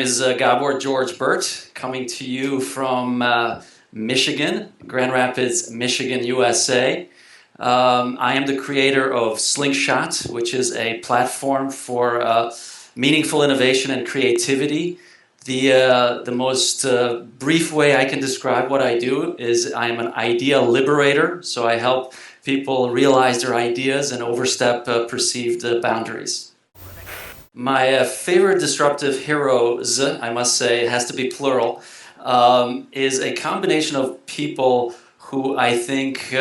is Gabor George Burt, coming to you from Michigan, Grand Rapids, Michigan, USA. I am the creator of Slingshot, which is a platform for meaningful innovation and creativity. The most brief way I can describe what I do is I am an idea liberator, so I help people realize their ideas and overstep perceived boundaries. My favorite disruptive heroes, I must say, it has to be plural, is a combination of people who I think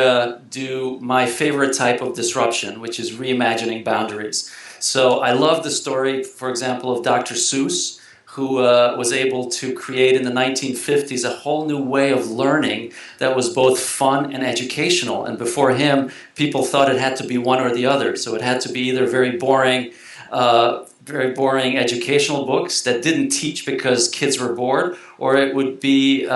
do my favorite type of disruption, which is reimagining boundaries. So I love the story, for example, of Dr. Seuss, who was able to create in the 1950s a whole new way of learning that was both fun and educational. And before him, people thought it had to be one or the other. So it had to be either very boring educational books that didn't teach because kids were bored, or it would be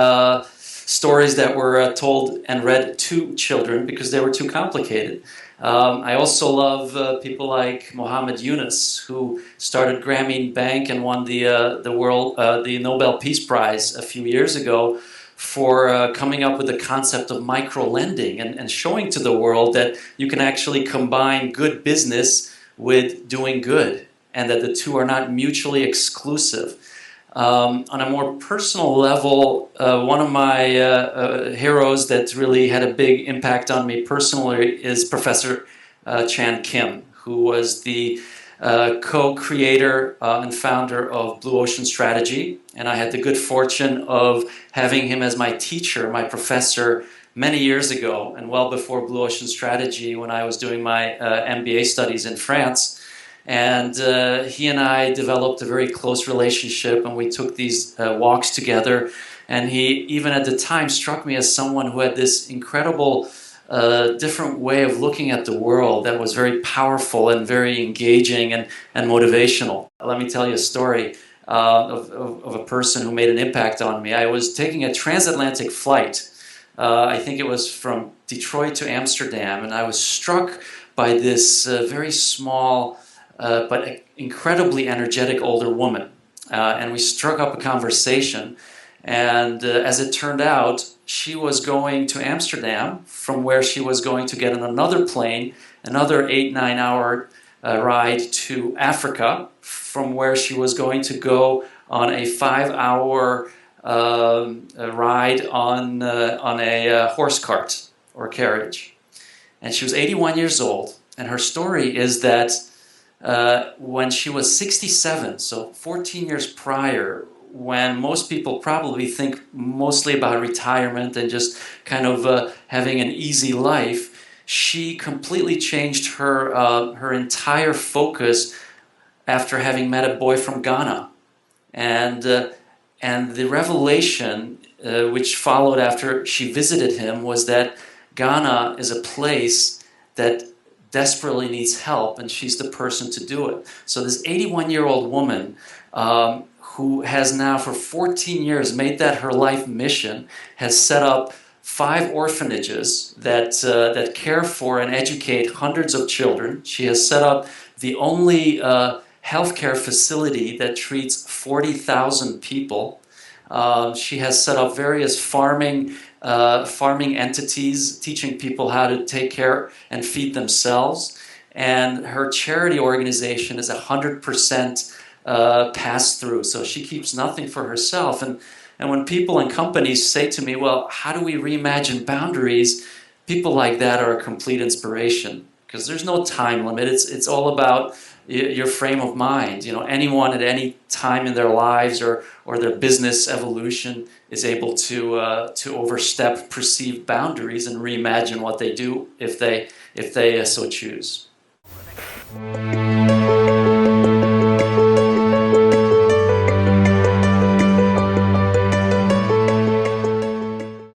stories that were told and read to children because they were too complicated. I also love people like Muhammad Yunus, who started Grameen Bank and won the Nobel Peace Prize a few years ago for coming up with the concept of micro-lending and showing to the world that you can actually combine good business with doing good, and that the two are not mutually exclusive. On a more personal level, one of my heroes that really had a big impact on me personally is Professor Chan Kim, who was the co-creator and founder of Blue Ocean Strategy. And I had the good fortune of having him as my teacher, my professor, many years ago, and well before Blue Ocean Strategy, when I was doing my MBA studies in France. And he and I developed a very close relationship, and we took these walks together. And he, even at the time, struck me as someone who had this incredible different way of looking at the world that was very powerful and very engaging and motivational. Let me tell you a story of a person who made an impact on me. I was taking a transatlantic flight. I think it was from Detroit to Amsterdam, and I was struck by this very small but incredibly energetic older woman. And we struck up a conversation, and as it turned out, she was going to Amsterdam, from where she was going to get on another plane, another 8-9 hour ride to Africa, from where she was going to go on a 5-hour ride on a horse cart or carriage. And she was 81 years old, and her story is that when she was 67, so 14 years prior, when most people probably think mostly about retirement and just kind of having an easy life, she completely changed her entire focus after having met a boy from Ghana. And the revelation which followed after she visited him was that Ghana is a place that desperately needs help, and she's the person to do it. So this 81-year-old woman who has now for 14 years made that her life mission, has set up 5 orphanages that care for and educate hundreds of children. She has set up the only healthcare facility that treats 40,000 people. She has set up various farming entities, teaching people how to take care and feed themselves. And her charity organization is 100% pass-through, so she keeps nothing for herself. And when people and companies say to me, well, how do we reimagine boundaries? People like that are a complete inspiration, because there's no time limit. It's all about your frame of mind. You know, anyone at any time in their lives or their business evolution is able to overstep perceived boundaries and reimagine what they do if they so choose.